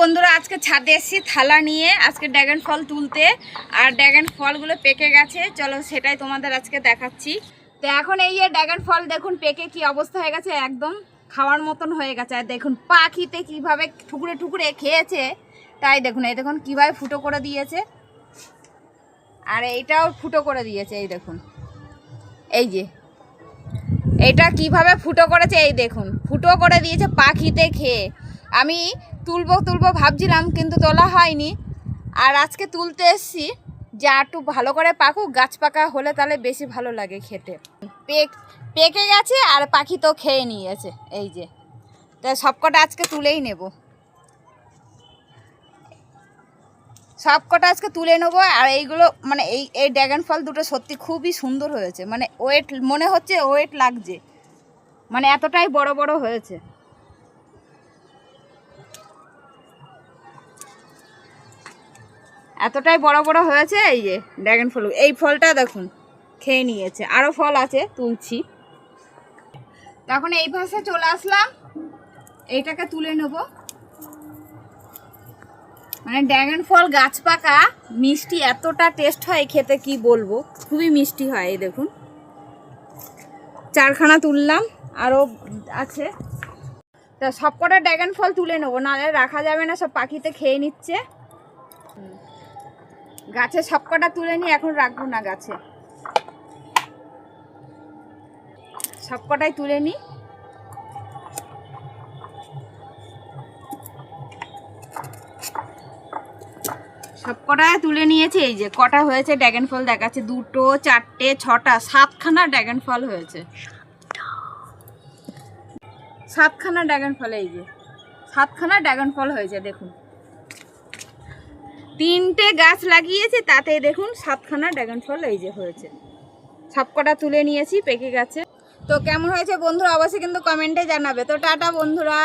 বন্ধুরা আজকে ছাদে এসেছি থালা নিয়ে আজকে ড্রাগন ফল তুলতে। আর ড্রাগন ফলগুলো পেকে গেছে, চলো সেটাই তোমাদের আজকে দেখাচ্ছি। তো এখন এই যে ড্রাগন ফল দেখুন পেকে কি অবস্থা হয়ে গেছে, একদম খাওয়ার মতন হয়ে গেছে। আর দেখুন পাখিতে কিভাবে ঠুকরে ঠুকরে খেয়েছে, তাই দেখুন এই দেখুন কিভাবে ফুটো করে দিয়েছে। আর এইটাও ফুটো করে দিয়েছে, এই দেখুন এই যে এইটা কিভাবে ফুটো করেছে, এই দেখুন ফুটো করে দিয়েছে পাখিতে খেয়ে। আমি তুলবো ভাবছিলাম কিন্তু তোলা হয়নি। আর আজকে তুলতে এসছি যে একটু ভালো করে পাকুক, গাছ পাকা হলে তাহলে বেশি ভালো লাগে খেতে। পেকে গেছে আর পাখি তো খেয়ে নিয়েছে, এই যে তাই সবকটা আজকে তুলেই নেব, সবকটা আজকে তুলে নেবো। আর এইগুলো মানে এই ড্রাগন ফল দুটো সত্যি খুবই সুন্দর হয়েছে, মানে ওয়েট মনে হচ্ছে ওয়েট লাগছে, মানে এতটাই বড় বড় হয়েছে। এতটাই বড় বড় হয়েছে এই যে ড্রাগন ফল। এই ফলটা দেখুন খেয়ে নিয়েছে, আরও ফল আছে তুলছি। তখন এই পাশে চলে আসলাম, এইটাকে তুলে নেব। মানে ড্রাগন ফল গাছ পাকা মিষ্টি, এতটা টেস্ট হয় খেতে কি বলবো, খুবই মিষ্টি হয়। এই দেখুন চারখানা তুললাম, আরও আছে। তা সবকটা ড্রাগন ফল তুলে নেবো, নাহলে রাখা যাবে না, সব পাখিতে খেয়ে নিচ্ছে। গাছে সবকটা তুলে নিয়ে এখন রাখবো না, গাছে সবকটাই তুলে নিই। সবকটা তুলে নিয়েছে। এই যে কটা হয়েছে ড্রাগন ফল দেখাচ্ছে, 2, 4, 6, 7খানা ড্রাগন ফল হয়েছে। 7খানা ড্রাগন ফল, এই যে 7খানা ড্রাগন ফল হয়েছে দেখুন। 3টে গাছ লাগিয়েছে, তাতে দেখুন 7খানা ড্রাগন ফল এই যে হয়েছে। সবকটা তুলে নিয়েছি, পেকে গেছে। তো কেমন হয়েছে বন্ধুরা অবশ্যই কিন্তু কমেন্টে জানাবে। তো টাটা বন্ধুরা।